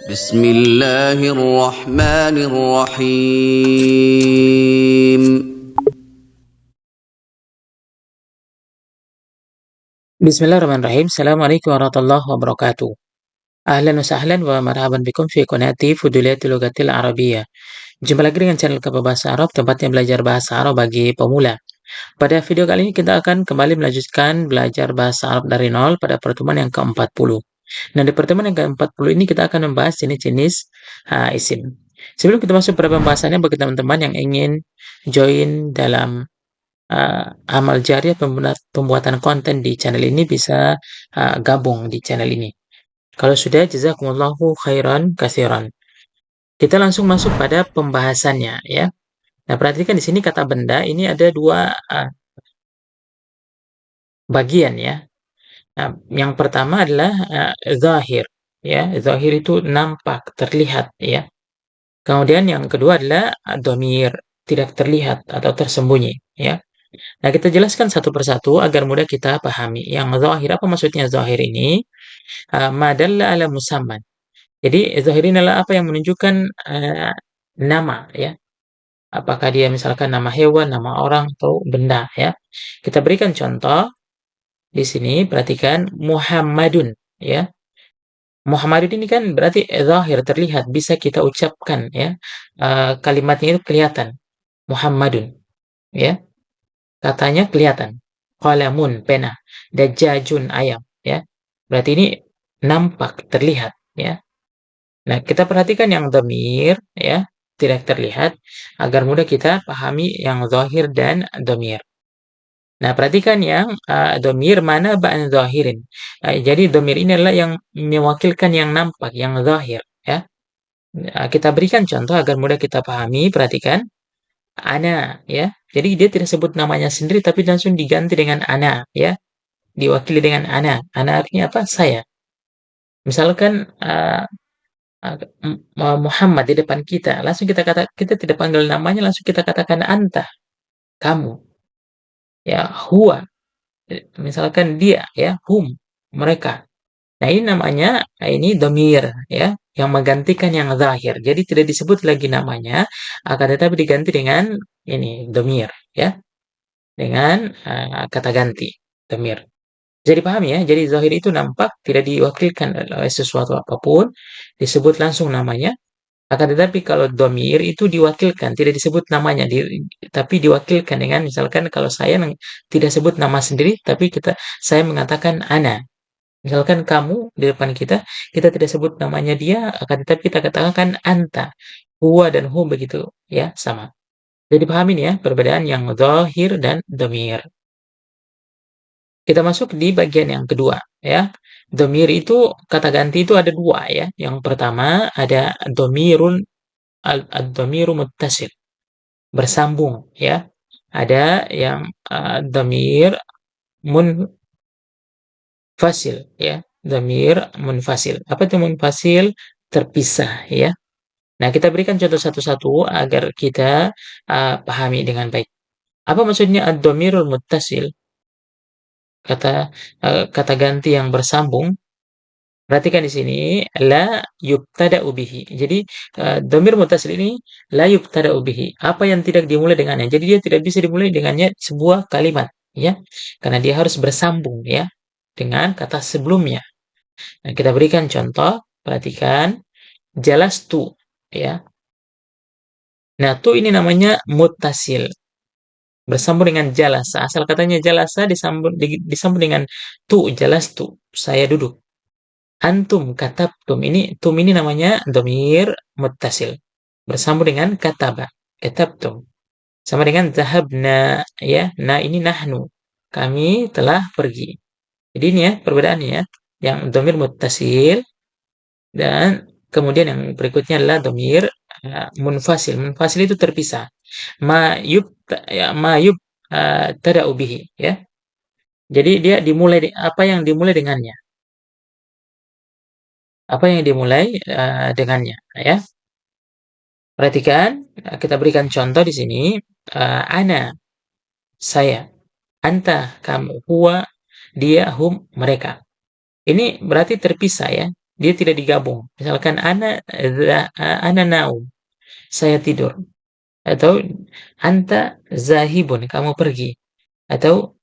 بسم الله الرحمن الرحيم. Bismillahirrahmanirrahim. Assalamualaikum warahmatullahi wabarakatuh. Ahlan wa sahlan wa marhaban bikum fi qanati Fuduliyatil Lughatil Arabiyyah. Jumpa lagi dengan channel Kebah Bahasa Arab, tempatnya belajar bahasa Arab bagi pemula. Pada video kali ini kita akan kembali melanjutkan belajar bahasa Arab dari nol pada pertemuan yang ke-40. Nah, di pertemuan yang ke-40 ini kita akan membahas jenis-jenis isim. Sebelum kita masuk pada pembahasannya, bagi teman-teman yang ingin join dalam amal jariah pembuatan konten di channel ini bisa gabung di channel ini. Kalau sudah, jazakumullahu khairan katsiran. Kita langsung masuk pada pembahasannya ya. Nah, perhatikan di sini kata benda ini ada dua bagian ya. Nah, yang pertama adalah zahir ya. Zahir itu nampak, terlihat ya. Kemudian yang kedua adalah domir, tidak terlihat atau tersembunyi ya. Nah, kita jelaskan satu persatu agar mudah kita pahami. Yang zahir, apa maksudnya zahir ini? Ma dalla ala musamman. Jadi, zahir ini adalah apa yang menunjukkan nama, ya. Apakah dia misalkan nama hewan, nama orang, atau benda, ya. Kita berikan contoh di sini, perhatikan Muhammadun, ya. Muhammadun ini kan berarti zahir, terlihat, bisa kita ucapkan, ya. Kalimatnya itu kelihatan. Muhammadun, ya. Katanya kelihatan. Qalamun, pena. Dajjajun, ayam. Ya. Berarti ini nampak, terlihat. Ya. Nah, kita perhatikan yang dhamir, ya. Tidak terlihat. Agar mudah kita pahami yang zahir dan dhamir. Nah, perhatikan yang dhamir mana ba'an zahirin. Jadi, dhamir ini adalah yang mewakilkan yang nampak, yang zahir. Ya. Kita berikan contoh agar mudah kita pahami. Perhatikan. Ana, ya. Jadi dia tidak sebut namanya sendiri tapi langsung diganti dengan ana, ya. Diwakili dengan ana. Ana artinya apa? Saya. Misalkan Muhammad di depan kita, langsung kita tidak panggil namanya, langsung kita katakan anta, kamu. Ya, huwa. Misalkan dia, ya, hum, mereka. Nah, ini namanya ini domir, ya, yang menggantikan yang zahir. Jadi tidak disebut lagi namanya, akan tetapi diganti dengan ini domir, ya. Dengan kata ganti, dhamir. Jadi pahami ya, jadi zahir itu nampak, tidak diwakilkan oleh sesuatu apapun, disebut langsung namanya. Akan tetapi kalau dhamir itu diwakilkan, tidak disebut namanya, tapi diwakilkan dengan misalkan kalau saya tidak sebut nama sendiri, tapi saya mengatakan ana. Misalkan kamu di depan kita, kita tidak sebut namanya dia, akan tetapi kita katakan anta. Huwa dan hum begitu ya, sama. Jadi pahami nih ya, perbedaan yang zahir dan dhamir. Kita masuk di bagian yang kedua, ya. Dhamir itu, kata ganti itu ada dua, ya. Yang pertama ada ad-dhamiru muttasil, bersambung, ya. Ada yang dhamir munfasil, ya. Dhamir munfasil. Apa itu munfasil? Terpisah, ya. Nah, kita berikan contoh satu-satu agar kita pahami dengan baik. Apa maksudnya ad-dhamirul muttasil? Kata ganti yang bersambung. Perhatikan di sini, la yubtada'u bihi. Jadi, dhamir muttasil ini la yubtada'u bihi. Apa yang tidak dimulai dengannya. Jadi dia tidak bisa dimulai dengannya sebuah kalimat, ya. Karena dia harus bersambung ya dengan kata sebelumnya. Nah, kita berikan contoh, perhatikan jalastu, ya. Nah, tu ini namanya muttasil. Bersambung dengan jalasa. Asal katanya jalasa disambung dengan tu, jalastu. Saya duduk. Antum katabtum, ini tum ini namanya dhamir muttasil. Bersambung dengan kataba, katabtum. Sama dengan zahabna, ya. Nah, ini nahnu. Kami telah pergi. Jadi ini ya perbedaannya ya. Yang dhamir muttasil dan kemudian yang berikutnya adalah dhamir munfasil. Munfasil itu terpisah. Ma yub tada'u bihi, ya. Jadi dia apa yang dimulai dengannya. Apa yang dimulai dengannya, ya. Perhatikan, kita berikan contoh di sini. Ana, saya. Anta, kamu. Huwa, dia, hum, mereka. Ini berarti terpisah ya. dia tidak digabung. Misalkan ana naum, saya tidur, atau anta zahibun, kamu pergi, atau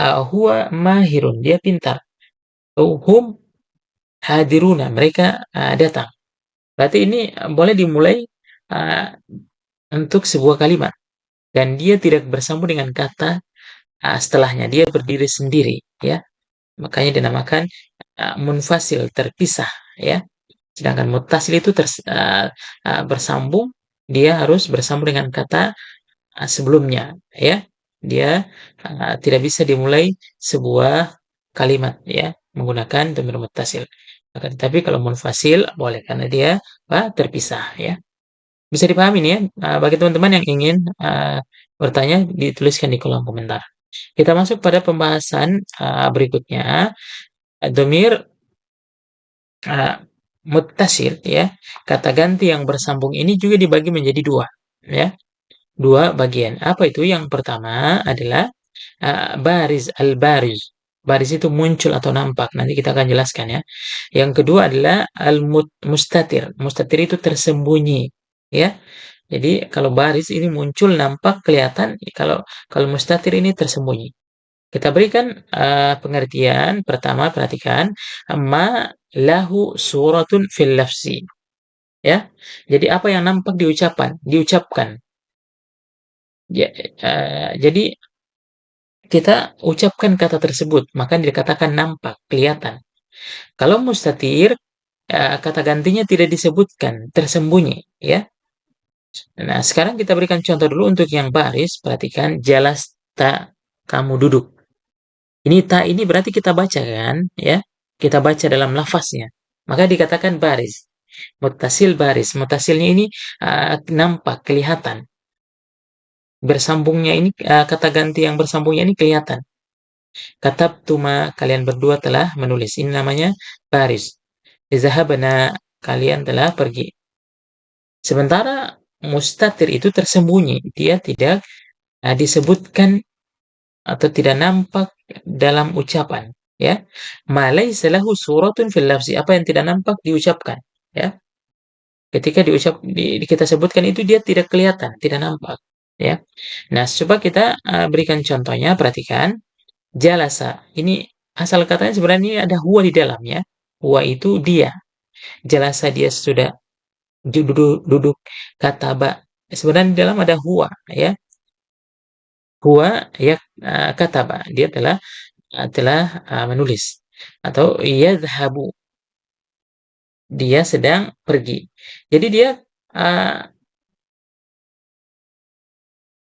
huwa mahirun, dia pintar, atau hum hadiruna, mereka datang. Berarti ini boleh dimulai uh, untuk sebuah kalimat dan dia tidak bersambung dengan kata setelahnya, dia berdiri sendiri, ya. Makanya dinamakan munfasil, terpisah, ya. Sedangkan muttasil itu bersambung, dia harus bersambung dengan kata sebelumnya, ya. Dia tidak bisa dimulai sebuah kalimat, ya, menggunakan dhamir muttasil. Akan tetapi kalau munfasil boleh karena dia terpisah, ya. Bisa dipahami nih ya. Bagi teman-teman yang ingin bertanya, dituliskan di kolom komentar. Kita masuk pada pembahasan berikutnya. Domir muttasil, ya. Kata ganti yang bersambung ini juga dibagi menjadi dua, ya. Dua bagian. Apa itu? Yang pertama adalah bariz, al-bariz. Baris itu muncul atau nampak. Nanti kita akan jelaskan, ya. Yang kedua adalah al-mustatir. Mustatir itu tersembunyi, ya. Jadi kalau baris ini muncul, nampak, kelihatan. Kalau kalau mustatir ini tersembunyi. Kita berikan pengertian. Pertama, perhatikan, ma lahu suratun fil lafzi, ya. Jadi apa yang nampak diucapkan. Jadi kita ucapkan kata tersebut, maka dikatakan nampak, kelihatan. Kalau mustatir, kata gantinya tidak disebutkan, tersembunyi, ya. Nah, sekarang kita berikan contoh dulu untuk yang baris. Perhatikan, jalasta, kamu duduk. Ini ta ini berarti kita baca kan, ya. Kita baca dalam lafaznya. Maka dikatakan baris. Muttasil baris. Muttasilnya ini nampak, kelihatan. Bersambungnya ini kata ganti yang bersambungnya ini kelihatan. Katabtuma, kalian berdua telah menulis. Ini namanya baris. Zahabna, kalian telah pergi. Sementara mustatir itu tersembunyi, dia tidak disebutkan atau tidak nampak dalam ucapan, ya. Ma laisa lahu suratun fil lafzi, apa yang tidak nampak diucapkan, ya. Ketika kita sebutkan itu dia tidak kelihatan, tidak nampak, ya. Nah, coba kita berikan contohnya, perhatikan. Jalasa, ini asal katanya sebenarnya ada huwa di dalamnya. Huwa itu dia. Jalasa, dia sudah duduk. Kataba, sebenarnya di dalam ada huwa, ya. Huwa ya kataba, dia telah menulis. Atau yadhhabu, dia sedang pergi. Jadi dia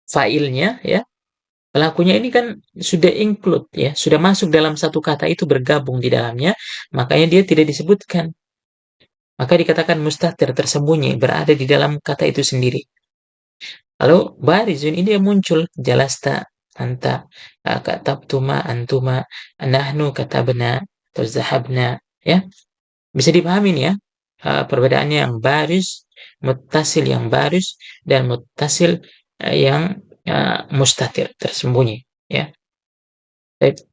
failnya, ya, pelakunya ini kan sudah include, ya, sudah masuk dalam satu kata itu, bergabung di dalamnya, makanya dia tidak disebutkan. Maka dikatakan mustatir, tersembunyi, berada di dalam kata itu sendiri. Lalu barizun ini dia muncul, jalasta, anta, katabtuma, antuma, nahnu katabna, atau zahabna, ya. Bisa dipahami nih, ya, perbedaannya yang baris, muttasil yang baris, dan muttasil yang mustatir, tersembunyi, ya. Baik.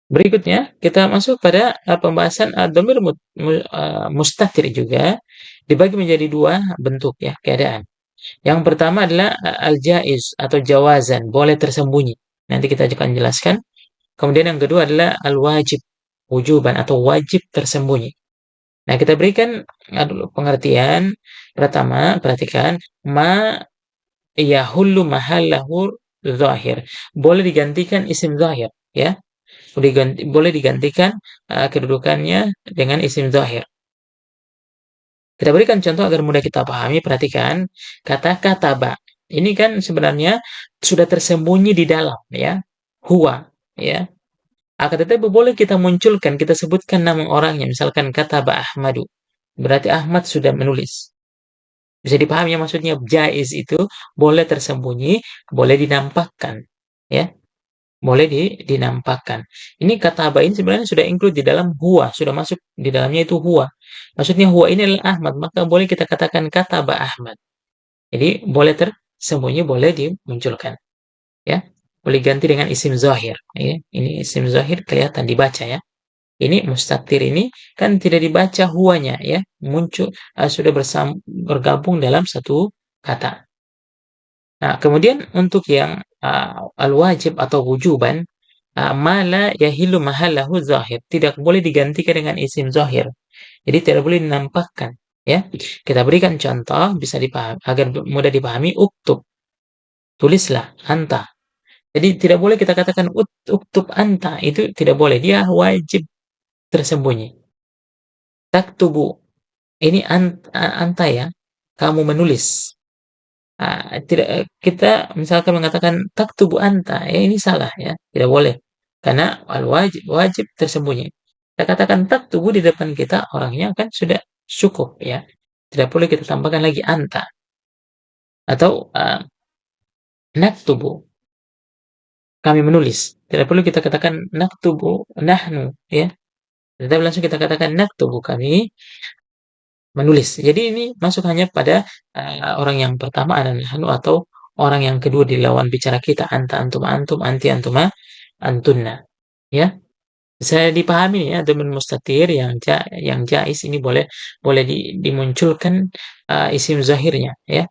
Berikutnya kita masuk pada pembahasan dhamir mustatir juga dibagi menjadi dua bentuk, ya, keadaan. Yang pertama adalah al-jaiz atau jawazan, boleh tersembunyi. Nanti kita akan jelaskan. Kemudian yang kedua adalah al-wajib, wujuban atau wajib tersembunyi. Nah, kita berikan dulu pengertian. Pertama, perhatikan, ma yahullu mahallahu zahir. Boleh digantikan isim zahir, ya. Boleh digantikan kedudukannya dengan isim zahir. Kita berikan contoh agar mudah kita pahami. Perhatikan kata kataba. Ini kan sebenarnya sudah tersembunyi di dalam, ya. Huwa, ya. Akan tetapi boleh kita munculkan, kita sebutkan nama orangnya. Misalkan kataba Ahmadu. Berarti Ahmad sudah menulis. Bisa dipahami ya, maksudnya jaiz itu boleh tersembunyi, boleh dinampakkan, ya. Boleh dinampakkan. Ini kataba ini sebenarnya sudah include di dalam huwa, sudah masuk di dalamnya itu huwa. Maksudnya huwa ini adalah Ahmad, maka boleh kita katakan kataba Ahmad. Jadi boleh tersembunyi, boleh dimunculkan, ya. Boleh ganti dengan isim zahir, ya. Ini isim zahir kelihatan dibaca, ya. Ini mustatir ini kan tidak dibaca huwanya ya, muncul sudah bergabung dalam satu kata. Nah, kemudian untuk yang al-wajib atau wujuban, ma la yahilu mahallahu zahir, tidak boleh digantikan dengan isim zahir. Jadi tidak boleh dinampakkan ya. Kita berikan contoh bisa dipahami agar mudah dipahami, uktub, tulislah anta. Jadi tidak boleh kita katakan uktub anta, itu tidak boleh, dia wajib tersembunyi. Taktubu, ini anta ya, kamu menulis. Tidak, kita misalkan mengatakan taktubu anta, ya ini salah ya, tidak boleh. Karena wajib tersembunyi. Kita katakan taktubu di depan kita orangnya kan sudah cukup ya. Tidak boleh kita tambahkan lagi anta. Atau naktubu, kami menulis. Tidak perlu kita katakan naktubu nahnu ya. Tetapi langsung kita katakan naktubu, kami menulis. Jadi ini masuk hanya pada orang yang pertama ada nahnu, atau orang yang kedua di lawan bicara kita, anta, antum, antum, anti, antuma, antunna. Ya, bisa dipahami ya, domain mustatir yang jais ini boleh dimunculkan isim zahirnya ya.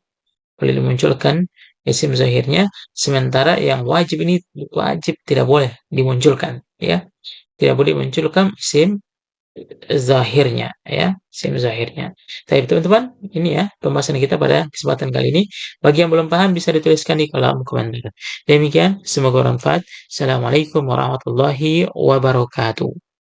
Boleh dimunculkan isim zahirnya, sementara yang wajib ini wajib tidak boleh dimunculkan ya. Tidak boleh dimunculkan isim zahirnya ya, isim zahirnya. Baik teman-teman, ini ya pembahasan kita pada kesempatan kali ini. Bagi yang belum paham bisa dituliskan di kolom komentar. Demikian, semoga bermanfaat. Assalamualaikum warahmatullahi wabarakatuh.